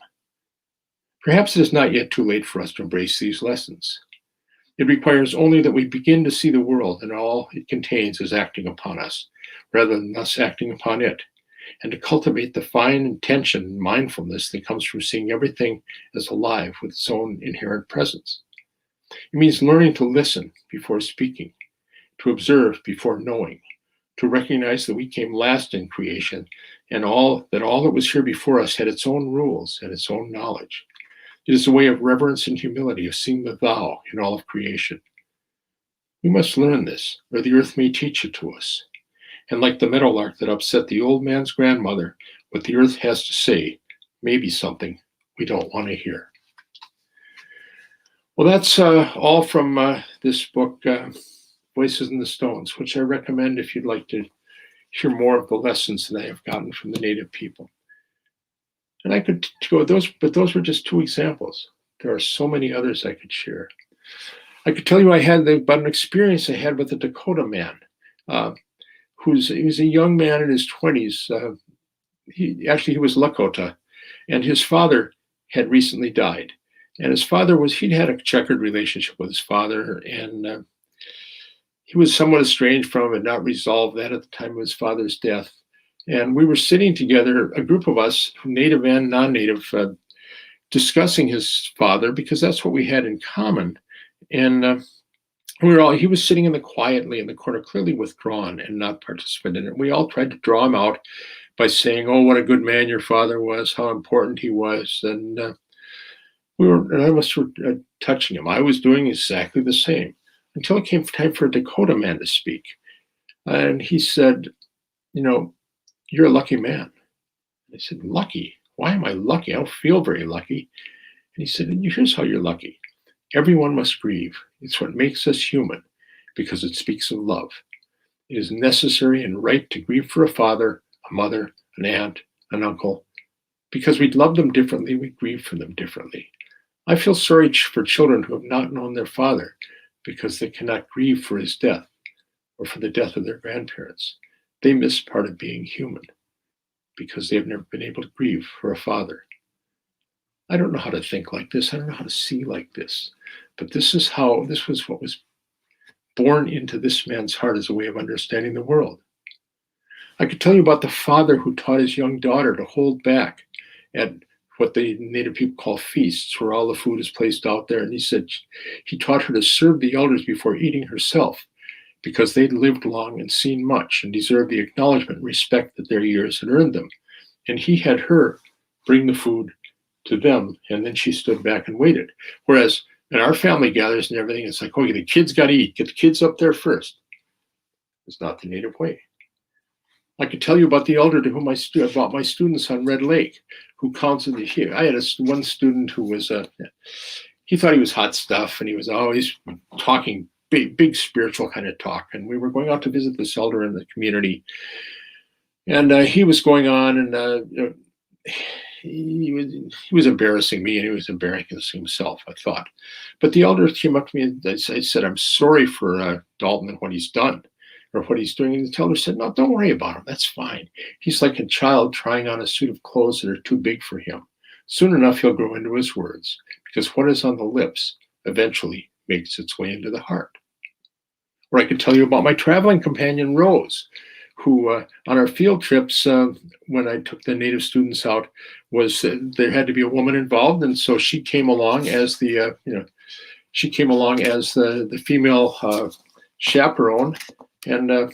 Perhaps it is not yet too late for us to embrace these lessons. It requires only that we begin to see the world and all it contains as acting upon us, rather than us acting upon it, and to cultivate the fine intention and mindfulness that comes from seeing everything as alive with its own inherent presence. It means learning to listen before speaking, to observe before knowing, to recognize that we came last in creation and all that was here before us had its own rules and its own knowledge. It is a way of reverence and humility, of seeing the thou in all of creation. We must learn this, or the earth may teach it to us. And like the meadowlark that upset the old man's grandmother, what the earth has to say may be something we don't want to hear. Well, that's all from this book, Voices in the Stones, which I recommend if you'd like to hear more of the lessons that I have gotten from the Native people. And I could go those, but those were just two examples. There are so many others I could share. I could tell you about an experience I had with a Dakota man he was a young man in his 20s. He was Lakota, and his father had recently died. And his father he'd had a checkered relationship with his father, and he was somewhat estranged from him, had not resolved that at the time of his father's death. And we were sitting together, a group of us, native and non-native, discussing his father, because that's what we had in common. And he was sitting quietly in the corner, clearly withdrawn and not participating in it. We all tried to draw him out by saying, "Oh, what a good man your father was, how important he was." And I was touching him. I was doing exactly the same until it came time for a Dakota man to speak. And he said, "You're a lucky man." I said, "Lucky? Why am I lucky? I don't feel very lucky." And he said, "Here's how you're lucky. Everyone must grieve. It's what makes us human, because it speaks of love. It is necessary and right to grieve for a father, a mother, an aunt, an uncle. Because we love them differently, we grieve for them differently. I feel sorry for children who have not known their father because they cannot grieve for his death or for the death of their grandparents. They miss part of being human because they have never been able to grieve for a father." I don't know how to think like this. I don't know how to see like this. But this was what was born into this man's heart as a way of understanding the world. I could tell you about the father who taught his young daughter to hold back at what the native people call feasts, where all the food is placed out there. And he said he taught her to serve the elders before eating herself, because they'd lived long and seen much and deserved the acknowledgement and respect that their years had earned them. And he had her bring the food to them, and then she stood back and waited. Whereas in our family gatherings and everything, it's like, "Okay, the kids got to eat. Get the kids up there first." It's not the native way. I could tell you about the elder to whom about my students on Red Lake, who counseled. I had one student who was he thought he was hot stuff, and he was always talking big spiritual kind of talk. And we were going out to visit this elder in the community, and he was going on, and he was embarrassing me, and he was embarrassing himself, I thought. But the elder came up to me and I said, "I'm sorry for Dalton and what he's done, or what he's doing." And the elder said, "No, don't worry about him. That's fine. He's like a child trying on a suit of clothes that are too big for him. Soon enough, he'll grow into his words, because what is on the lips eventually makes its way into the heart." Or I could tell you about my traveling companion, Rose, who on our field trips, when I took the native students out, there had to be a woman involved, and so she came along as the female chaperone, and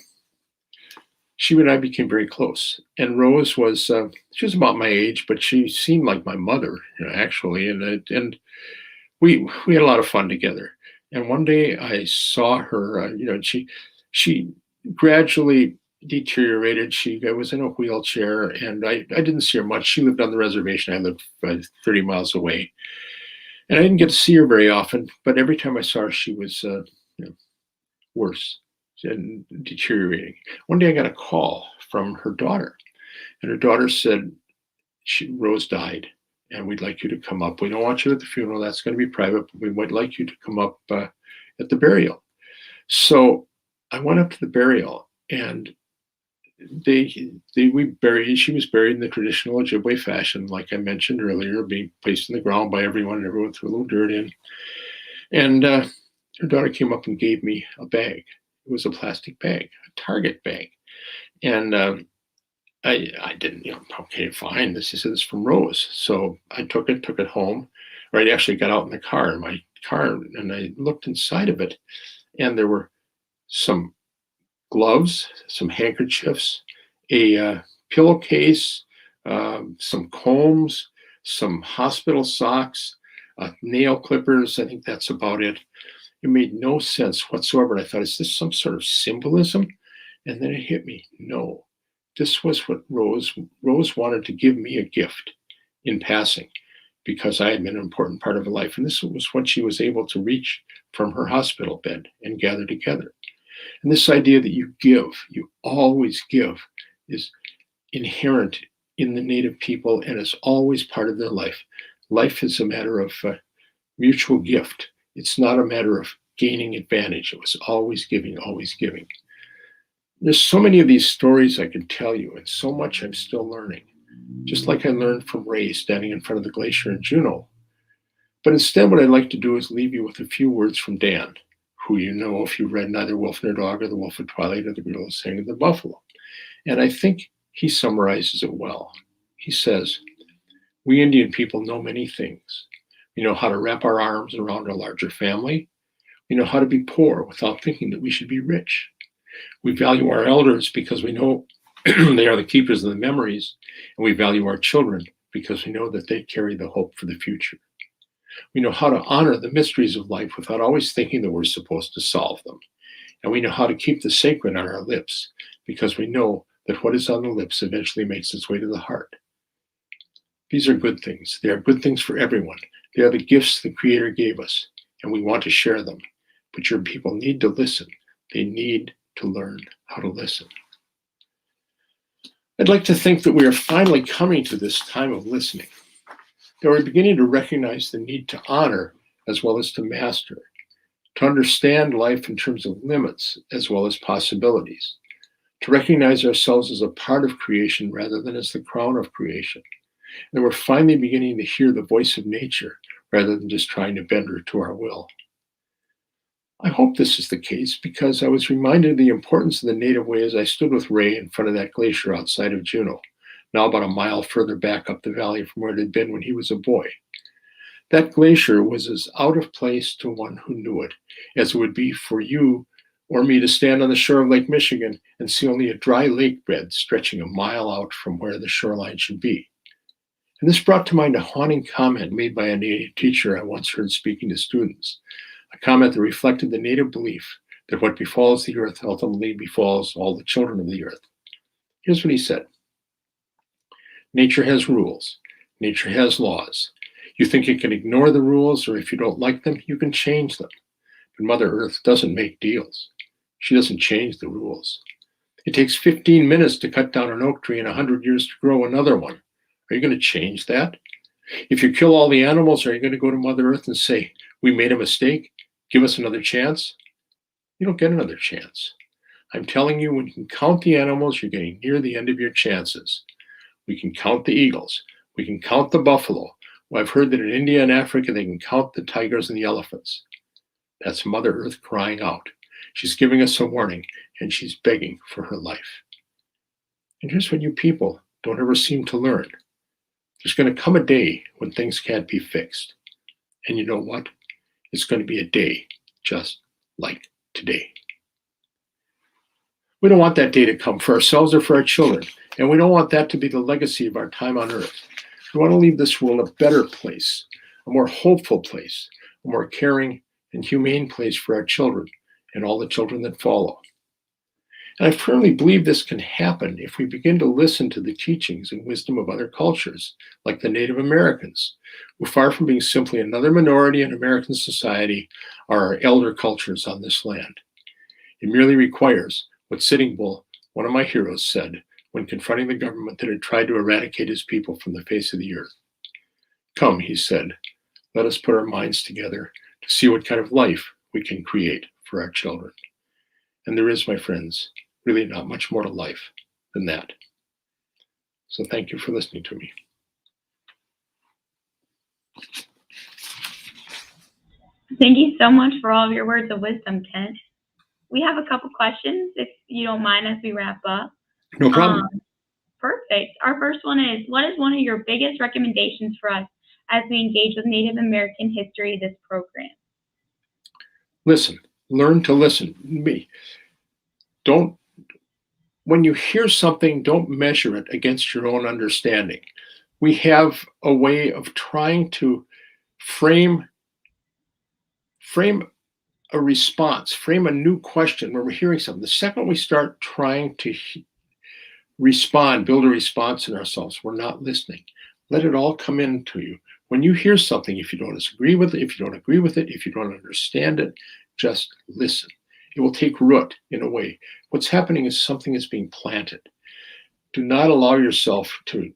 she and I became very close. And Rose she was about my age, but she seemed like my mother, actually, and we had a lot of fun together. And one day I saw her, she gradually deteriorated. She was in a wheelchair, and I didn't see her much. She lived on the reservation. I lived 30 miles away, and I didn't get to see her very often. But every time I saw her, she was worse and deteriorating. One day I got a call from her daughter, and her daughter said, "Rose died, and we'd like you to come up. We don't want you at the funeral. That's going to be private, but we would like you to come up at the burial." So I went up to the burial, and she was buried in the traditional Ojibwe fashion, like I mentioned earlier, being placed in the ground by everyone, and everyone threw a little dirt in. And her daughter came up and gave me a bag. It was a plastic bag, a Target bag. And I didn't, okay, fine. She said, "It's from Rose." So I took it home, or I actually got out in my car, and I looked inside of it, and there were some gloves, some handkerchiefs, a pillowcase, some combs, some hospital socks, nail clippers. I think that's about it. It made no sense whatsoever. And I thought, is this some sort of symbolism? And then it hit me. No, this was what Rose wanted to give me a gift in passing, because I had been an important part of her life. And this was what she was able to reach from her hospital bed and gather together. And this idea that you always give, is inherent in the native people and is always part of their life. Life is a matter of mutual gift. It's not a matter of gaining advantage. It was always giving, always giving. There's so many of these stories I could tell you, and so much I'm still learning, just like I learned from Ray standing in front of the glacier in Juneau. But instead, what I'd like to do is leave you with a few words from Dan, who you know if you've read Neither Wolf Nor Dog or The Wolf of Twilight or The Girl Who Sang of the Buffalo. And I think he summarizes it well. He says, "We Indian people know many things. We know how to wrap our arms around a larger family. We know how to be poor without thinking that we should be rich. We value our elders because we know they are the keepers of the memories, and we value our children because we know that they carry the hope for the future. We know how to honor the mysteries of life without always thinking that we're supposed to solve them. And we know how to keep the sacred on our lips because we know that what is on the lips eventually makes its way to the heart. These are good things. They are good things for everyone. They are the gifts the Creator gave us, and we want to share them. But your people need to listen. They need to learn how to listen." I'd like to think that we are finally coming to this time of listening, that we're beginning to recognize the need to honor as well as to master, to understand life in terms of limits as well as possibilities, to recognize ourselves as a part of creation rather than as the crown of creation, and that we're finally beginning to hear the voice of nature rather than just trying to bend her to our will. I hope this is the case because I was reminded of the importance of the native way as I stood with Ray in front of that glacier outside of Juneau, now about a mile further back up the valley from where it had been when he was a boy. That glacier was as out of place to one who knew it as it would be for you or me to stand on the shore of Lake Michigan and see only a dry lake bed stretching a mile out from where the shoreline should be. And this brought to mind a haunting comment made by a native teacher I once heard speaking to students, a comment that reflected the native belief that what befalls the earth ultimately befalls all the children of the earth. Here's what he said: "Nature has rules. Nature has laws. You think you can ignore the rules, or if you don't like them, you can change them. But Mother Earth doesn't make deals. She doesn't change the rules. It takes 15 minutes to cut down an oak tree and 100 years to grow another one. Are you going to change that? If you kill all the animals, are you going to go to Mother Earth and say, 'We made a mistake, give us another chance'? You don't get another chance. I'm telling you, when you can count the animals, you're getting near the end of your chances. We can count the eagles. We can count the buffalo. Well, I've heard that in India and Africa, they can count the tigers and the elephants. That's Mother Earth crying out. She's giving us a warning, and she's begging for her life. And here's what you people don't ever seem to learn. There's going to come a day when things can't be fixed. And you know what? It's going to be a day just like today. We don't want that day to come for ourselves or for our children, and we don't want that to be the legacy of our time on Earth. We want to leave this world a better place, a more hopeful place, a more caring and humane place for our children and all the children that follow. And I firmly believe this can happen if we begin to listen to the teachings and wisdom of other cultures, like the Native Americans, who, far from being simply another minority in American society, are our elder cultures on this land. It merely requires what Sitting Bull, one of my heroes, said when confronting the government that had tried to eradicate his people from the face of the earth. "Come," he said, "let us put our minds together to see what kind of life we can create for our children." And there is, my friends, really not much more to life than that. So thank you for listening to me. Thank you so much for all of your words of wisdom, Kent. We have a couple questions, if you don't mind, as we wrap up. No problem. Perfect. Our first one is, what is one of your biggest recommendations for us as we engage with Native American history this program? Listen. Learn to listen. When you hear something, don't measure it against your own understanding. We have a way of trying to frame a response, frame a new question when we're hearing something. The second we start trying to respond, build a response in ourselves, we're not listening. Let it all come into you. When you hear something, if you don't disagree with it, if you don't agree with it, if you don't understand it, just listen. It will take root in a way. What's happening is something is being planted. Do not allow yourself to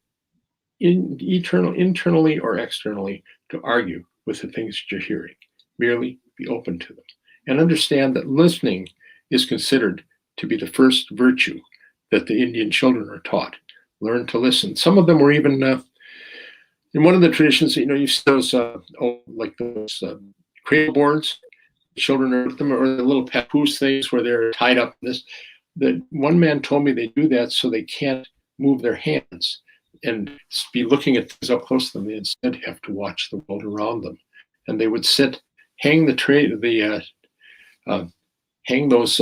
internally or externally to argue with the things that you're hearing. Merely be open to them and understand that listening is considered to be the first virtue that the Indian children are taught. Learn to listen. Some of them were even in one of the traditions. You see those like those cradle boards. Children are with them, or the little papoose things where they're tied up. That one man told me they do that so they can't move their hands and be looking at things up close to them. They instead have to watch the world around them. And they would hang hang those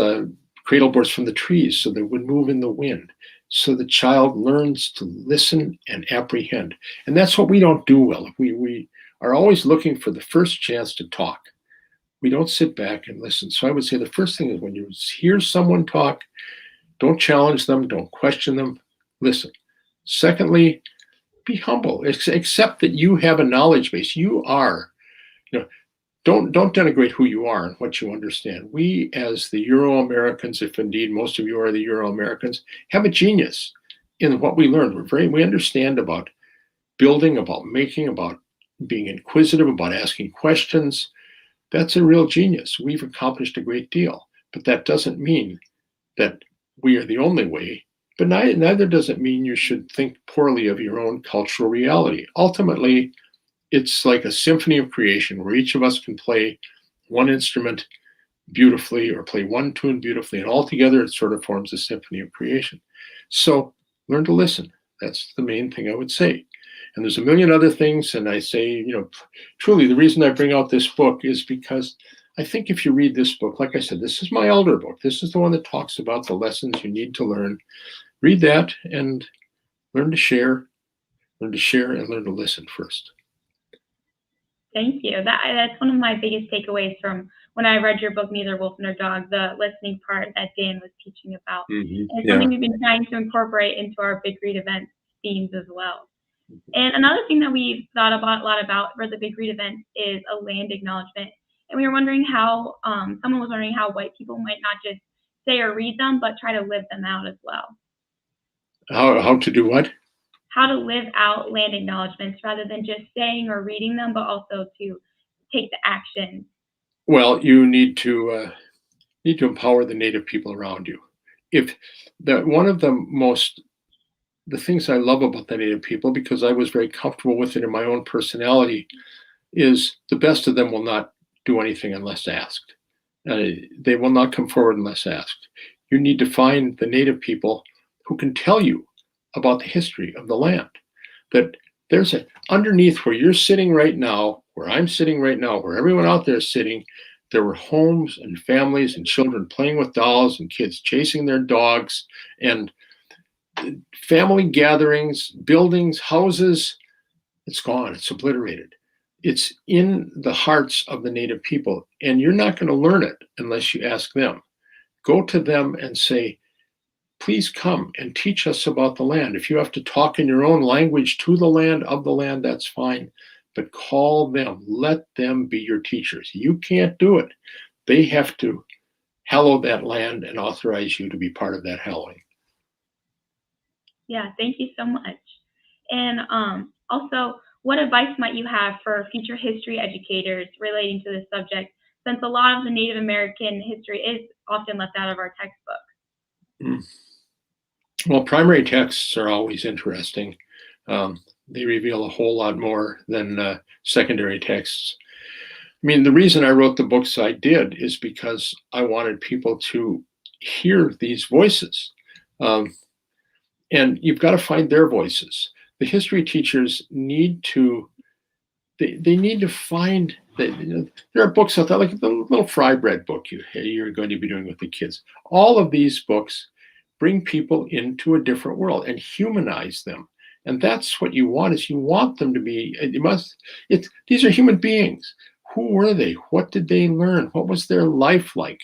cradle boards from the trees so they would move in the wind. So the child learns to listen and apprehend. And that's what we don't do well. We are always looking for the first chance to talk. We don't sit back and listen. So I would say the first thing is when you hear someone talk, don't challenge them, don't question them, listen. Secondly, be humble. Accept that you have a knowledge base. You are, don't denigrate who you are and what you understand. We, as the Euro-Americans, if indeed most of you are the Euro-Americans, have a genius in what we learned. We understand about building, about making, about being inquisitive, about asking questions. That's a real genius. We've accomplished a great deal, but that doesn't mean that we are the only way. But neither does it mean you should think poorly of your own cultural reality. Ultimately, it's like a symphony of creation where each of us can play one instrument beautifully or play one tune beautifully, and altogether it sort of forms a symphony of creation. So learn to listen. That's the main thing I would say. And there's a million other things, and I say, truly the reason I bring out this book is because I think if you read this book, like I said, this is my elder book. This is the one that talks about the lessons you need to learn. Read that and learn to share and learn to listen first. Thank you. That's one of my biggest takeaways from when I read your book, Neither Wolf Nor Dog, the listening part that Dan was teaching about. Mm-hmm. And something we've been trying to incorporate into our Big Read event themes as well. And another thing that we've thought a lot about for the Big Read event is a land acknowledgement. And we were wondering how, someone was wondering how white people might not just say or read them, but try to live them out as well. How to do what? How to live out land acknowledgements rather than just saying or reading them, but also to take the action. Well, you need to empower the Native people around you. One of the things I love about the Native people, because I was very comfortable with it in my own personality, is the best of them will not do anything unless asked. They will not come forward unless asked. You need to find the Native people who can tell you about the history of the land. That there's underneath where you're sitting right now, where I'm sitting right now, where everyone out there is sitting, there were homes and families and children playing with dolls and kids chasing their dogs and family gatherings, buildings, houses. It's gone. It's obliterated. It's in the hearts of the Native people, and you're not going to learn it unless you ask them. Go to them and say, please come and teach us about the land. If you have to talk in your own language to the land, of the land, that's fine. But call them. Let them be your teachers. You can't do it. They have to hallow that land and authorize you to be part of that hallowing. Yeah, thank you so much. And also, what advice might you have for future history educators relating to this subject, since a lot of the Native American history is often left out of our textbook? Well, primary texts are always interesting. They reveal a whole lot more than secondary texts. I mean, the reason I wrote the books I did is because I wanted people to hear these voices. And you've got to find their voices. The history teachers need to, they need to find, there are books out there, like the little fry bread book you're going to be doing with the kids. All of these books bring people into a different world and humanize them. And that's what you want, is you want them to be, these are human beings. Who were they? What did they learn? What was their life like?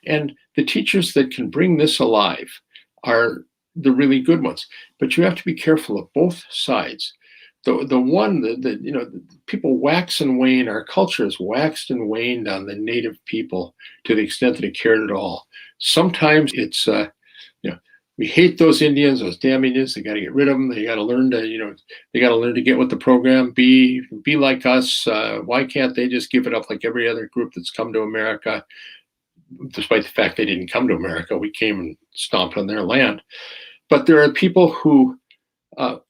And the teachers that can bring this alive are the really good ones. But you have to be careful of both sides. People wax and wane. Our culture has waxed and waned on the Native people to the extent that it cared at all. Sometimes it's, we hate those Indians, those damn Indians. They got to get rid of them. They got to learn to, they got to learn to get with the program. Be like us. Why can't they just give it up like every other group that's come to America? despite the fact they didn't come to America. We came and stomped on their land. But there are people who are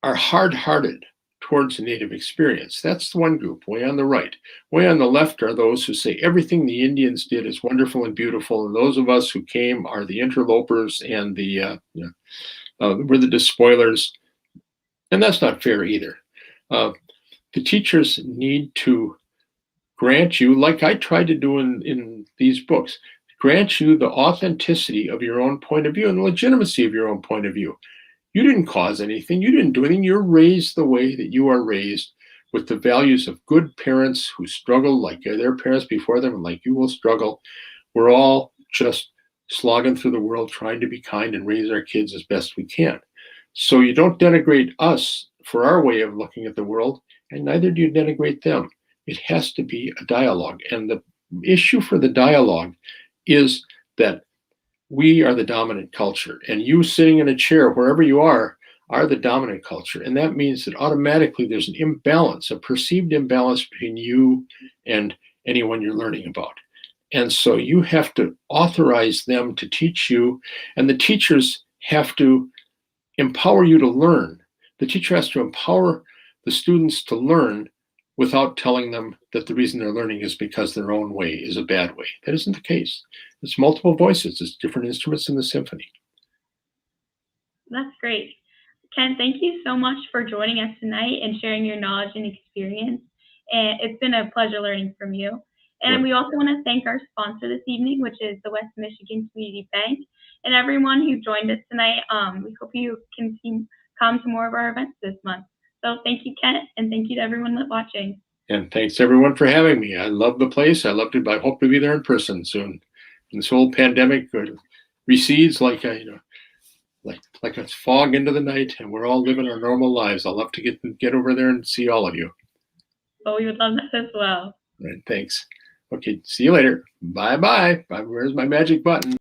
hard-hearted towards the Native experience. That's the one group, way on the right. Way on the left are those who say everything the Indians did is wonderful and beautiful, and those of us who came are the interlopers and we're the despoilers. And that's not fair either. The teachers need to grant you, like I tried to do in these books, grant you the authenticity of your own point of view and the legitimacy of your own point of view. You didn't cause anything. You didn't do anything. You're raised the way that you are raised, with the values of good parents who struggle like their parents before them and like you will struggle. We're all just slogging through the world trying to be kind and raise our kids as best we can. So you don't denigrate us for our way of looking at the world, and neither do you denigrate them. It has to be a dialogue. And the issue for the dialogue is that we are the dominant culture, and you sitting in a chair wherever you are the dominant culture. And that means that automatically there's an imbalance, a perceived imbalance between you and anyone you're learning about. And so you have to authorize them to teach you, and the teachers have to empower you to learn. The teacher has to empower the students to learn without telling them that the reason they're learning is because their own way is a bad way. That isn't the case. It's multiple voices. It's different instruments in the symphony. That's great. Ken, thank you so much for joining us tonight and sharing your knowledge and experience. And it's been a pleasure learning from you. And we also want to thank our sponsor this evening, which is the West Michigan Community Bank, and everyone who joined us tonight. We hope you can come to more of our events this month. So thank you, Kent, and thank you to everyone watching. And thanks everyone for having me. I love the place. I hope to be there in person soon. And this whole pandemic recedes like a fog into the night, and we're all living our normal lives. I'll love to get over there and see all of you. Well, we would love that as well. All right, thanks. Okay, see you later. Bye-bye. Where's my magic button?